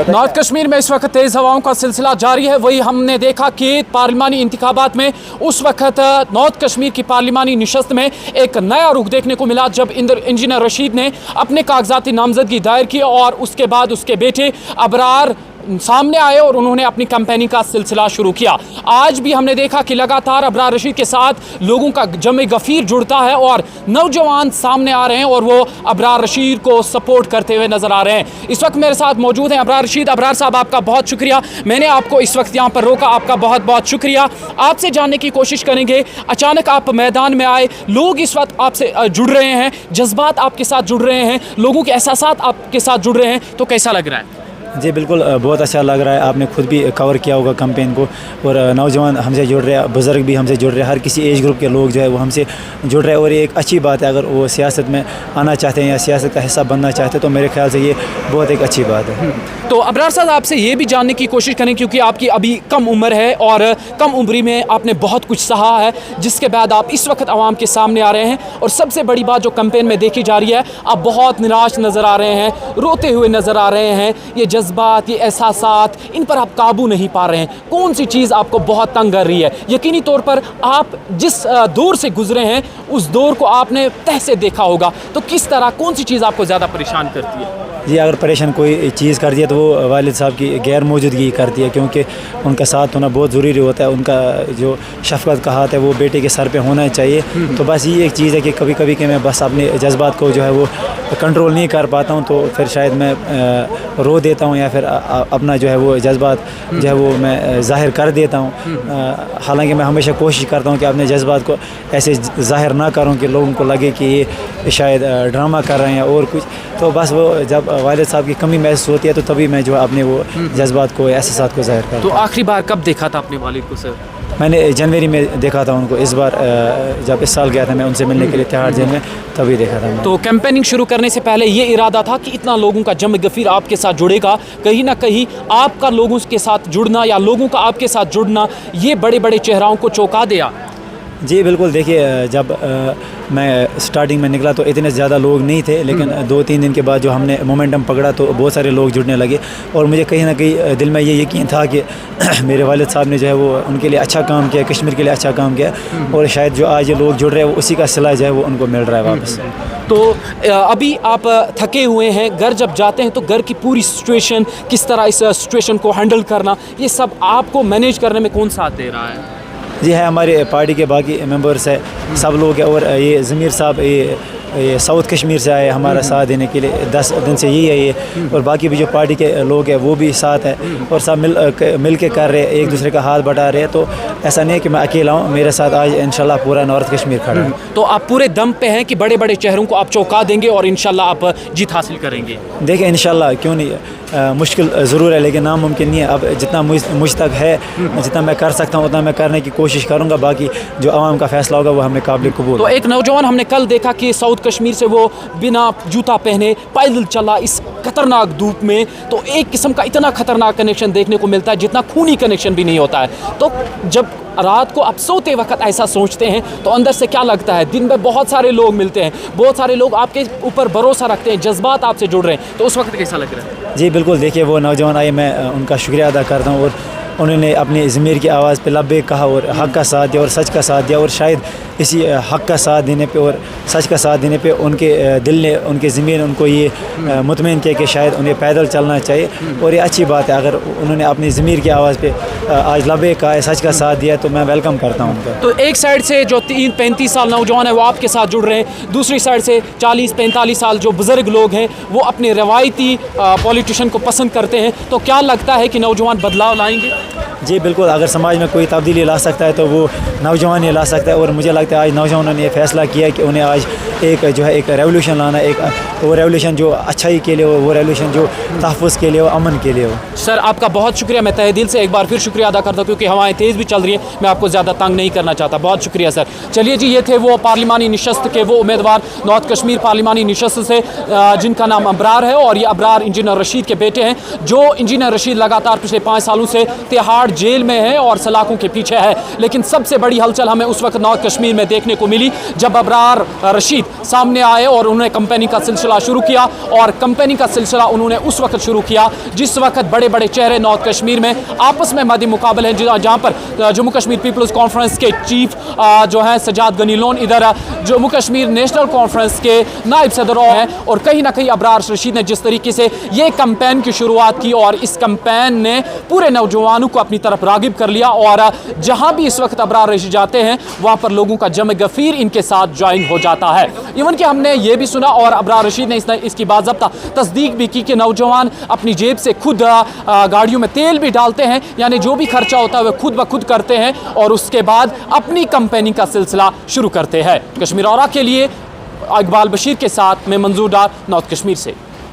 North Kashmir में इस वक्त तेज़ हवाओं का सिलसिला जारी है। वही हमने देखा कि पार्लिमानी इंतखाबात में उस वक्त नॉर्थ कश्मीर की पार्लिमानी नशस्त में एक नया रुख देखने को मिला जब इंजीनियर रशीद ने अपने कागजाती नामजदगी दायर की और उसके बाद उसके बेटे अबरार सामने आए और उन्होंने अपनी कैंपेनिंग का सिलसिला शुरू किया। आज भी हमने देखा कि लगातार अबरार रशीद के साथ लोगों का जमे गफीर जुड़ता है और नौजवान सामने आ रहे हैं और वो अबरार रशीद को सपोर्ट करते हुए नजर आ रहे हैं। इस वक्त मेरे साथ मौजूद हैं अबरार रशीद। अबरार साहब, आपका बहुत शुक्रिया, मैंने आपको इस वक्त यहाँ पर रोका, आपका बहुत बहुत शुक्रिया। आपसे जानने की कोशिश करेंगे, अचानक आप मैदान में आए, लोग इस वक्त आपसे जुड़ रहे हैं, जज्बात आपके साथ जुड़ रहे हैं, लोगों के एहसासात आपके साथ जुड़ रहे हैं, तो कैसा लग रहा है? जी बिल्कुल, बहुत अच्छा लग रहा है। आपने खुद भी कवर किया होगा कैंपेन को और नौजवान हमसे जुड़ रहे हैं, बुज़ुर्ग भी हमसे जुड़ रहे हैं, हर किसी एज ग्रुप के लोग जो है वो हमसे जुड़ रहे हैं और ये एक अच्छी बात है। अगर वो सियासत में आना चाहते हैं या सियासत का हिस्सा बनना चाहते हैं तो मेरे ख्याल से ये बहुत एक अच्छी बात है। तो अबरार साहब, आपसे ये भी जानने की कोशिश करें क्योंकि आपकी अभी कम उम्र है और कम उम्री में आपने बहुत कुछ सहा है, जिसके बाद आप इस वक्त आवाम के सामने आ रहे हैं और सबसे बड़ी बात जो कैंपेन में देखी जा रही है, आप बहुत निराश नज़र आ रहे हैं, रोते हुए नज़र आ रहे हैं। ये जज्बात, ये एहसासात, इन पर आप काबू नहीं पा रहे हैं। कौन सी चीज़ आपको बहुत तंग कर रही है? यकीनी तौर पर आप जिस दौर से गुजरे हैं उस दौर को आपने तह से देखा होगा, तो किस तरह कौन सी चीज़ आपको ज़्यादा परेशान करती है? जी, अगर परेशान कोई चीज़ करती है तो वो वालिद साहब की गैर मौजूदगी करती है, क्योंकि उनका साथ होना बहुत ज़रूरी होता है। उनका जो शफ़क़त का हाथ है वो बेटे के सर पे होना चाहिए। तो बस ये एक चीज़ है कि कभी कभी कि मैं बस अपने जज्बात को जो है वो कंट्रोल नहीं कर पाता हूँ, तो फिर शायद मैं रो देता हूँ या फिर अपना जो है वो जज्बात जो है वो मैं ज़ाहिर कर देता हूँ। हालांकि मैं हमेशा कोशिश करता हूँ कि अपने जज्बात को ऐसे ज़ाहिर ना करूँ कि लोगों को लगे कि ये शायद ड्रामा कर रहे हैं और कुछ। तो बस वो जब वालिद साहब की कमी महसूस होती है तो तभी मैं जो है अपने वो जज्बात को, एहसासात को ज़ाहिर करता हूँ। तो आखिरी बार कब देखा था अपने वालिद को सर? मैंने जनवरी में देखा था उनको। इस बार जब इस साल गया था मैं उनसे मिलने के लिए तिहाड़ जेल में, तभी देखा था मैं। तो कैंपेनिंग शुरू करने से पहले ये इरादा था कि इतना लोगों का जम गफीर आपके साथ जुड़ेगा, कहीं ना कहीं आपका लोगों के साथ जुड़ना या लोगों का आपके साथ जुड़ना ये बड़े बड़े चेहराओं को चौंका दिया? जी बिल्कुल, देखिए जब मैं स्टार्टिंग में निकला तो इतने ज़्यादा लोग नहीं थे, लेकिन 2-3 दिन के बाद जो हमने मोमेंटम पकड़ा तो बहुत सारे लोग जुड़ने लगे और मुझे कहीं ना कहीं दिल में ये यकीन था कि मेरे वालिद साहब ने जो है वो उनके लिए अच्छा काम किया, कश्मीर के लिए अच्छा काम किया और शायद जो आज ये लोग जुड़ रहे हैं वो उसी का सिला जो है वो उनको मिल रहा है वापस। तो अभी आप थके हुए हैं, घर जब जाते हैं तो घर की पूरी सिचुएशन, किस तरह इस सिचुएशन को हैंडल करना, ये सब आपको मैनेज करने में कौन साथ दे रहा है? जी है, हमारे पार्टी के बाकी मेंबर्स है, सब लोग हैं और ये ज़मीर साहब ये साउथ कश्मीर से आए हमारा साथ देने के लिए, 10 दिन से यही है ये, और बाकी भी जो पार्टी के लोग हैं वो भी साथ है और सब मिल के कर रहे हैं, एक दूसरे का हाथ बटा रहे हैं। तो ऐसा नहीं है कि मैं अकेला हूँ, मेरे साथ आज इंशाल्लाह पूरा नॉर्थ कश्मीर खड़ा है। तो आप पूरे दम पे हैं कि बड़े बड़े चेहरों को आप चौंका देंगे और इंशाल्लाह आप जीत हासिल करेंगे? देखिए इंशाल्लाह, क्यों नहीं, मुश्किल ज़रूर है लेकिन नामुमकिन नहीं है। अब जितना मुझ तक है, जितना मैं कर सकता हूँ उतना मैं करने की कोशिश करूँगा, बाकी जो आवाम का फैसला होगा वो हमें काबिल कबूल। तो एक नौजवान हमने कल देखा कि साउथ कश्मीर से वो बिना जूता पहने पैदल चला इस खतरनाक धूप में, तो एक किस्म का इतना खतरनाक कनेक्शन देखने को मिलता है जितना खूनी कनेक्शन भी नहीं होता है। तो जब रात को आप सोते वक्त ऐसा सोचते हैं तो अंदर से क्या लगता है? दिन में बहुत सारे लोग मिलते हैं, बहुत सारे लोग आपके ऊपर भरोसा रखते हैं, जज्बात आपसे जुड़ रहे हैं, तो उस वक्त कैसा लग रहा है? जी बिल्कुल, देखिए वो नौजवान आए, मैं उनका शुक्रिया अदा करता हूँ और उन्होंने अपनी ज़मीर की आवाज़ पे लब्बैक कहा और हक़ का साथ दिया और सच का साथ दिया, और शायद इसी हक़ का साथ देने पे और सच का साथ देने पे उनके दिल ने, उनके ज़मीन उनको ये मुतमईन किया कि शायद उन्हें पैदल चलना चाहिए और ये अच्छी बात है। अगर उन्होंने अपनी ज़मीर की आवाज़ पे आज लब्बैक कहा, सच का साथ दिया, तो मैं वेलकम करता हूँ उनका। तो एक साइड से जो 35 साल नौजवान है वो आपके साथ जुड़ रहे हैं, दूसरी साइड से 40-45 साल जो बुज़ुर्ग लोग हैं वो अपने रवायती पॉलिटिशियन को पसंद करते हैं, तो क्या लगता है कि नौजवान बदलाव लाएंगे? जी बिल्कुल, अगर समाज में कोई तब्दीली ला सकता है तो वो नौजवान ही ला सकता है और मुझे लगता है आज नौजवानों ने फैसला किया कि उन्हें आज एक जो है एक रेवोल्यूशन लाना, एक वो रेवोल्यूशन जो अच्छाई के लिए हो, वो रेवोल्यूशन जो तहफ़्फ़ुज़ के लिए हो, अमन के लिए हो। सर आपका बहुत शुक्रिया, मैं तहे दिल से एक बार फिर शुक्रिया अदा करता हूँ क्योंकि हवाएं तेज़ भी चल रही हैं, मैं आपको ज़्यादा तंग नहीं करना चाहता। बहुत शुक्रिया सर। चलिए जी, ये थे वो पार्लिमानी नशस्त के वो उम्मीदवार नॉर्थ कश्मीर पार्लिमानी नशस्त से जिनका नाम अबरार है और ये अबरार इंजीनियर रशीद के बेटे हैं। जो इंजीनियर रशीद लगातार पिछले 5 सालों से तिहाड़ जेल में है और सलाखों के पीछे है। लेकिन सबसे बड़ी हलचल हमें उस वक्त नॉर्थ कश्मीर में देखने को मिली जब अबरार रशीद सामने आए और उन्होंने कंपेनिंग का सिलसिला शुरू किया। और कंपेनिंग का सिलसिला उन्होंने उस वक्त शुरू किया जिस वक्त बड़े बड़े चेहरे नॉर्थ कश्मीर में आपस में मद्दे मुकाबले हैं, जहाँ पर जम्मू कश्मीर पीपल्स कॉन्फ्रेंस के चीफ जो हैं सजाद गनी लोन, इधर जम्मू कश्मीर नेशनल कॉन्फ्रेंस के नायब सदर हैं। और कहीं ना कहीं अबरार रशीद ने जिस तरीके से ये कैंपेन की शुरुआत की और इस कैंपेन ने पूरे नौजवानों को अपनी तरफ रागिब कर लिया और जहां भी इस वक्त अबरार रशीद जाते हैं वहां पर लोगों का जम गफीर इनके साथ ज्वाइन हो जाता है। इवन कि हमने ये भी सुना और अबरार रशीद ने इसकी बाज़ाब्ता तस्दीक भी की कि नौजवान अपनी जेब से खुद गाड़ियों में तेल भी डालते हैं, यानी जो भी खर्चा होता है वह खुद ब खुद करते हैं और उसके बाद अपनी कैंपेनिंग का सिलसिला शुरू करते हैं। कश्मीर औरा के लिए इकबाल बशीर के साथ मैं मंजूर डार, नॉर्थ कश्मीर से।